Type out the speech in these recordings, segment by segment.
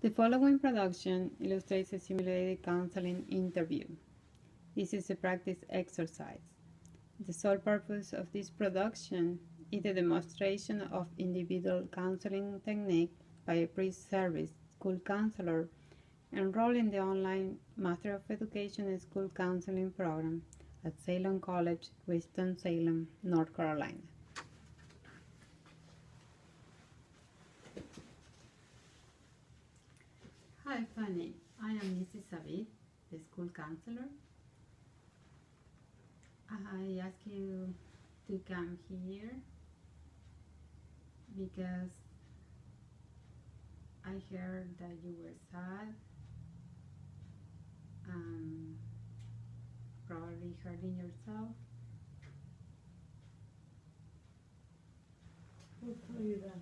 The following production illustrates a simulated counseling interview. This is a practice exercise. The sole purpose of this production is the demonstration of individual counseling technique by a pre-service school counselor enrolled in the online Master of Education School Counseling program at Salem College, Winston-Salem, North Carolina. Hi, Fanny. I am Mrs. Savid, the school counselor. I ask you to come here because I heard that you were sad, probably hurting yourself. Who told you that?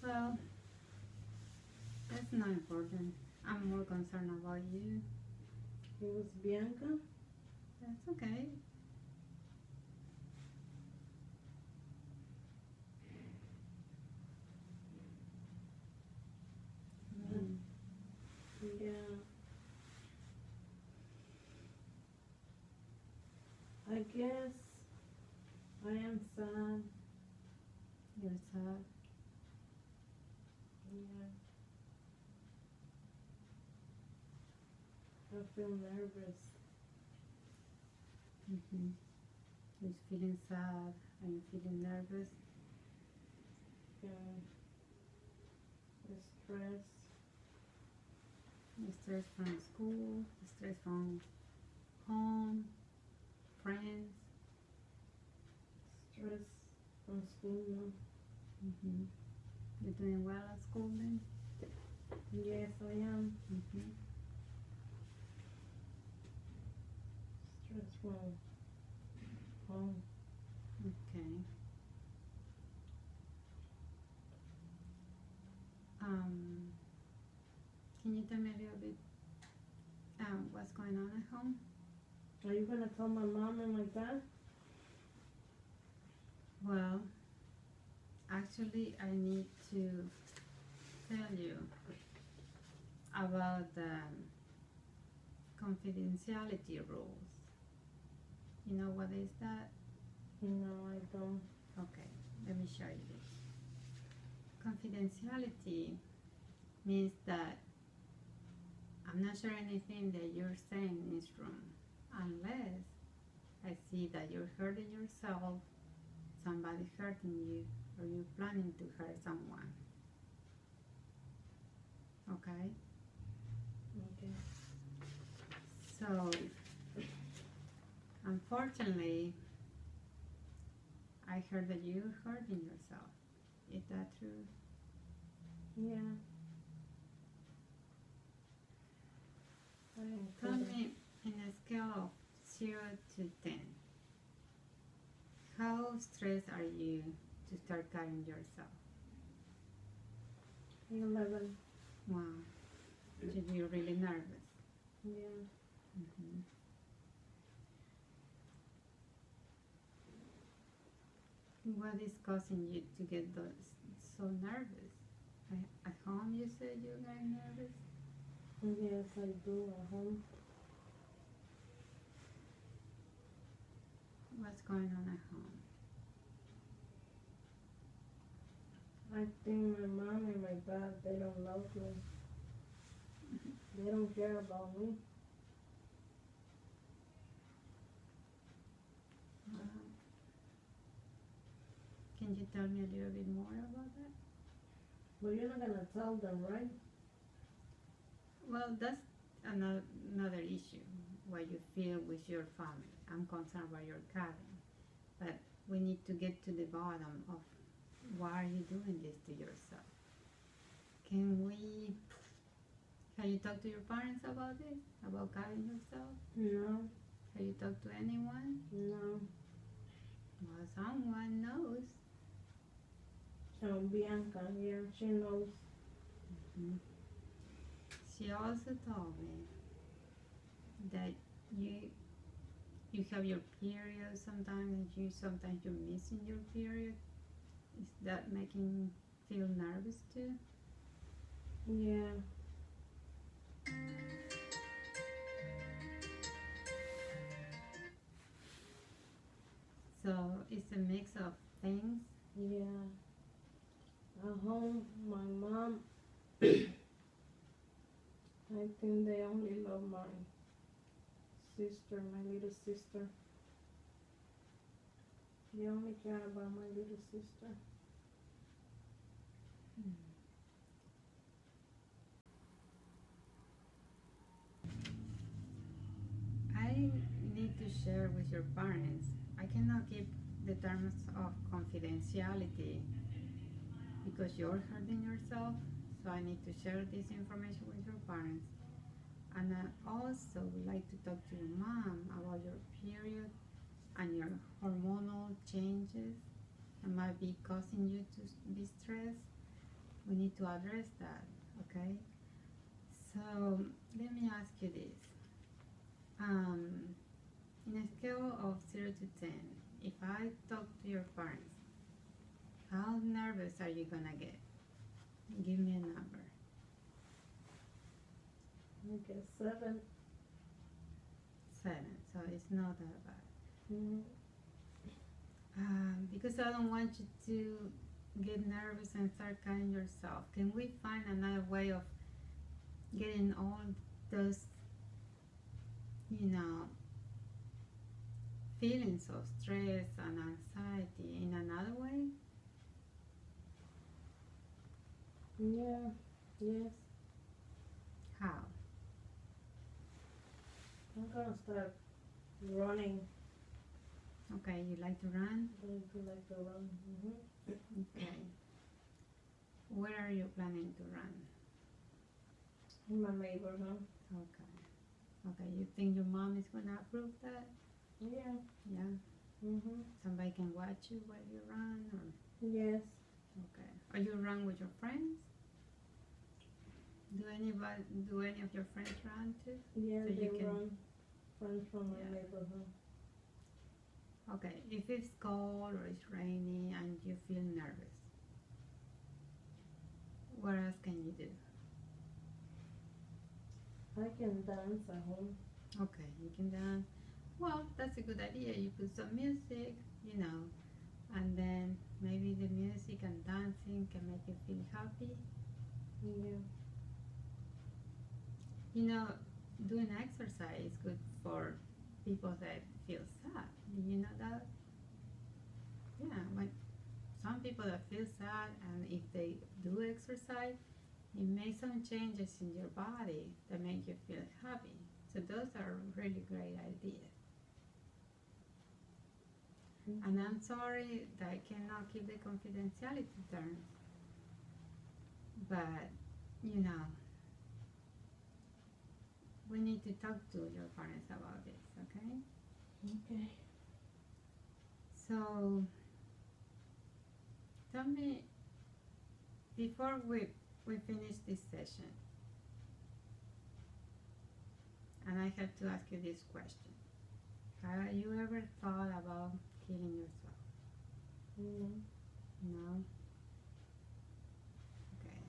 Well, that's not important. I'm more concerned about you. It was Bianca? That's okay. Yeah. I guess I am sad. You're sad. Yeah. I feel nervous. You're feeling sad. Are you feeling nervous? Yeah. Stress. Stress from school, stress from home, friends. Stress from school. You're doing well at school then? Yes, I am. Stress from home. Okay. Can you tell me a little bit what's going on at home? Are you gonna tell my mom and my dad? Well, actually, I need to tell you about the confidentiality rules. You know what is that? No, I don't. Okay, let me show you this. Confidentiality means that I'm not sure anything that you're saying is wrong unless I see that you're hurting yourself, somebody hurting you, or you're planning to hurt someone. Okay? Okay. So, unfortunately, I heard that you're hurting yourself. Is that true? Yeah. Tell me, in a scale of 0 to 10, how stressed are you to start cutting yourself? 11. Wow. You're really nervous. Yeah. What is causing you to get so nervous? At home you said you got nervous? Yes, I do at home. What's going on at home? I think my mom and my dad, they don't love me. They don't care about me. Can you tell me a little bit more about that? But you're not gonna tell them, right? Well, that's another issue, what you feel with your family. I'm concerned about your cutting, but we need to get to the bottom of why are you doing this to yourself. Have you talked to your parents about this? About cutting yourself? No. Have you talked to anyone? No. Well, someone knows. So Bianca, yeah, she knows. She also told me that you have your period sometimes, and sometimes you're missing your period. Is that making you feel nervous too? Yeah. So it's a mix of things. Yeah. At home, my mom, I think they only love my sister, my little sister. They only care about my little sister. I need to share with your parents. I cannot keep the terms of confidentiality because you're hurting yourself. So I need to share this information with your parents. And I also would like to talk to your mom about your period and your hormonal changes that might be causing you to be stressed. We need to address that, okay? So let me ask you this. In a scale of 0 to 10, if I talk to your parents, how nervous are you gonna get? Give me a number. I guess 7. 7, so it's not that bad. Mm-hmm. Because I don't want you to get nervous and start cutting yourself. Can we find another way of getting all those, you know, feelings of stress and anxiety in another way? Yeah. Yes. How? I'm gonna start running. Okay, you like to run? I do like to run. Mm-hmm. Okay. Where are you planning to run? In my neighborhood. Okay. Okay, you think your mom is gonna approve that? Yeah. Yeah. Mm-hmm. Somebody can watch you while you run, or Yes. okay. Or you run with your friends? Do any of your friends run too? Yeah, So they you can- run. Friends from my Yeah. neighborhood. Okay. If it's cold or it's rainy and you feel nervous, what else can you do? I can dance at home. Okay, you can dance. Well, that's a good idea. You put some music, you know, and then maybe the music and dancing can make you feel happy. Yeah. You know, doing exercise is good for people that feel sad. Do you know that? Yeah, when some people that feel sad and if they do exercise, it makes some changes in your body that make you feel happy. So those are really great ideas. Mm-hmm. And I'm sorry that I cannot keep the confidentiality terms, but you know, we need to talk to your parents about this, okay? Okay. So tell me, before we finish this session, and I have to ask you this question. Have you ever thought about killing yourself? No. No? Okay.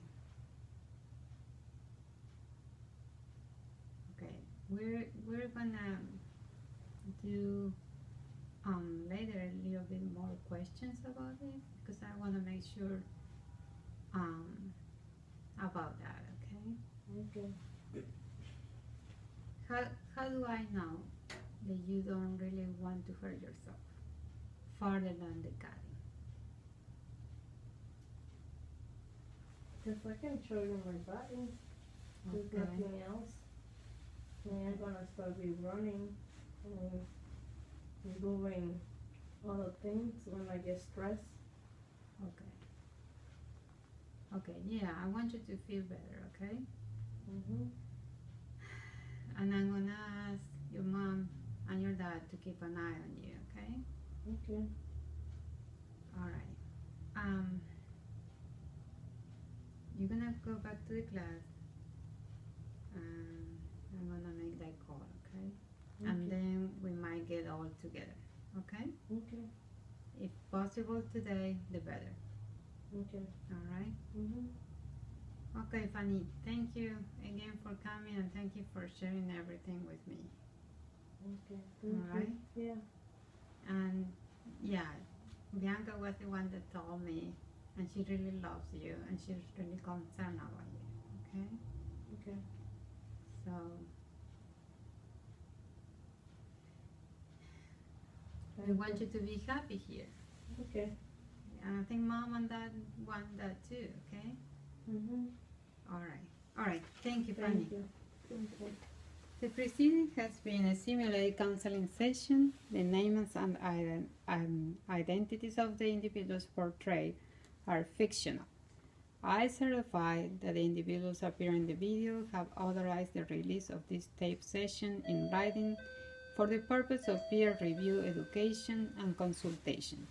Okay. We're gonna do later a little bit more questions about it because I wanna make sure about that, okay? Okay. How do I know that you don't really want to hurt yourself farther than the cutting? Because I can show you my body. There's Okay. nothing else. And I'm gonna start be running and doing other things when I get stressed. Okay. Okay, yeah, I want you to feel better, okay? Mm-hmm. And I'm gonna ask your mom and your dad to keep an eye on you, okay? Okay. Alright. You're gonna go back to the class. I'm gonna make that call, okay? And then we might get all together, okay? Okay. If possible today, the better. Okay. Alright? Mm-hmm. Okay, Fanny, thank you again for coming and thank you for sharing everything with me. Okay. All right? Yeah. And yeah, Bianca was the one that told me, and she really loves you and she's really concerned about you. Okay? Okay. So we want you to be happy here. Okay. And I think mom and dad want that too, okay? Mhm. All right. All right. Thank you, Fanny. Thank you. Okay. The preceding has been a simulated counseling session. The names and identities of the individuals portrayed are fictional. I certify that the individuals appear in the video have authorized the release of this tape session in writing for the purpose of peer review, education, and consultation.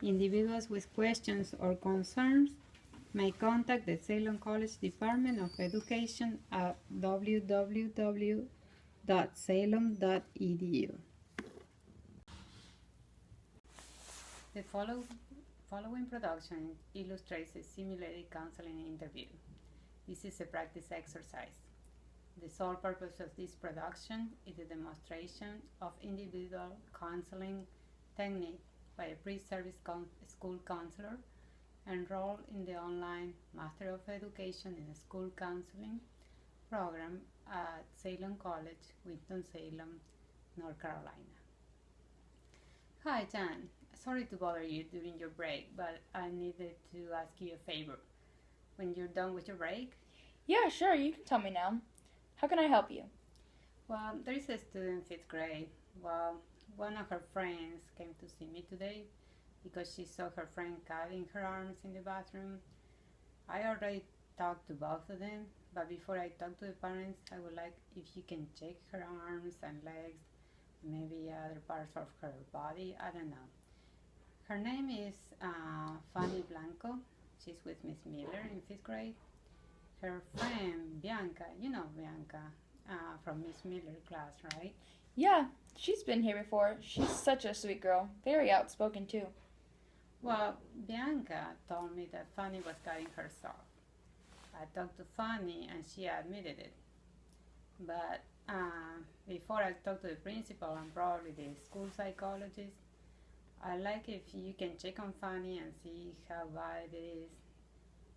Individuals with questions or concerns may contact the Ceylon College Department of Education at www.ceylon.edu. The following production illustrates a simulated counseling interview. This is a practice exercise. The sole purpose of this production is the demonstration of individual counseling technique by a pre-service school counselor enrolled in the online Master of Education in School Counseling program at Ceylon College, Winston-Salem, North Carolina. Hi, Jan. Sorry to bother you during your break, but I needed to ask you a favor. When you're done with your break? Yeah, sure, you can tell me now. How can I help you? Well, there is a student in 5th grade. Well, one of her friends came to see me today because she saw her friend cutting her arms in the bathroom. I already talked to both of them, but before I talk to the parents, I would like if you can check her arms and legs, maybe other parts of her body, I don't know. Her name is Fanny Blanco. She's with Miss Miller in 5th grade. Her friend Bianca, you know Bianca from Miss Miller class, right? Yeah, she's been here before. She's such a sweet girl. Very outspoken, too. Well, Bianca told me that Fanny was cutting herself. I talked to Fanny and she admitted it. But before I talk to the principal and probably the school psychologist, I'd like if you can check on Fanny and see how bad it is.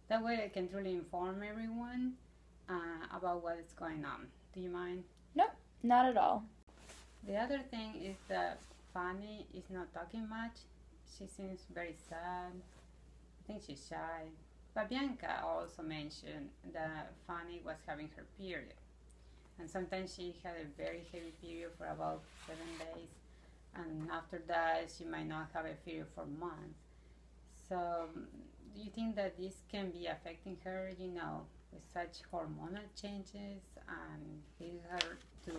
That way I can truly inform everyone about what is going on. Do you mind? Nope, not at all. The other thing is that Fanny is not talking much. She seems very sad. I think she's shy. But Bianca also mentioned that Fanny was having her period. And sometimes she had a very heavy period for about 7 days. And after that, she might not have a period for months. So, do you think that this can be affecting her, with such hormonal changes and lead her to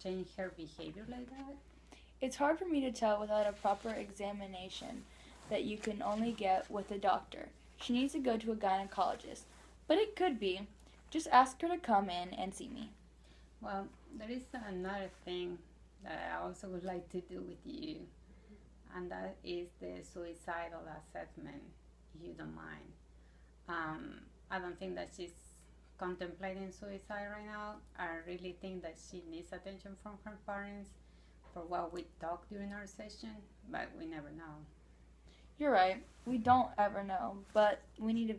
change her behavior like that? It's hard for me to tell without a proper examination that you can only get with a doctor. She needs to go to a gynecologist. But it could be. Just ask her to come in and see me. Well, there is another thing that I also would like to do with you, and that is the suicidal assessment, if you don't mind. I don't think that she's contemplating suicide right now. I really think that she needs attention from her parents for what we talked during our session, but we never know. You're right. We don't ever know, but we need to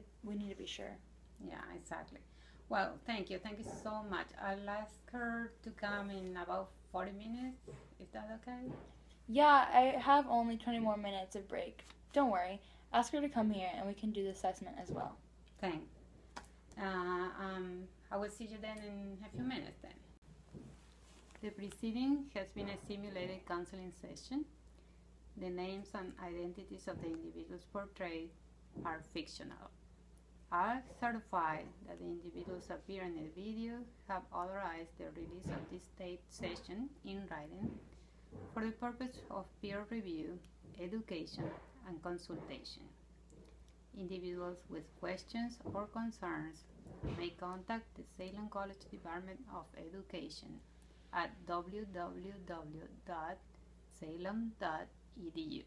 be sure. Yeah, exactly. Well, thank you so much. I'll ask her to come in about 40 minutes. Is that okay? Yeah, I have only 20 more minutes of break. Don't worry. Ask her to come here and we can do the assessment as well. Thanks. I will see you then in a few minutes then. The preceding has been a simulated counseling session. The names and identities of the individuals portrayed are fictional. I certify that the individuals appear in the video have authorized the release of this tape session in writing for the purpose of peer review, education, and consultation. Individuals with questions or concerns may contact the Ceylon College Department of Education at www.ceylon.edu.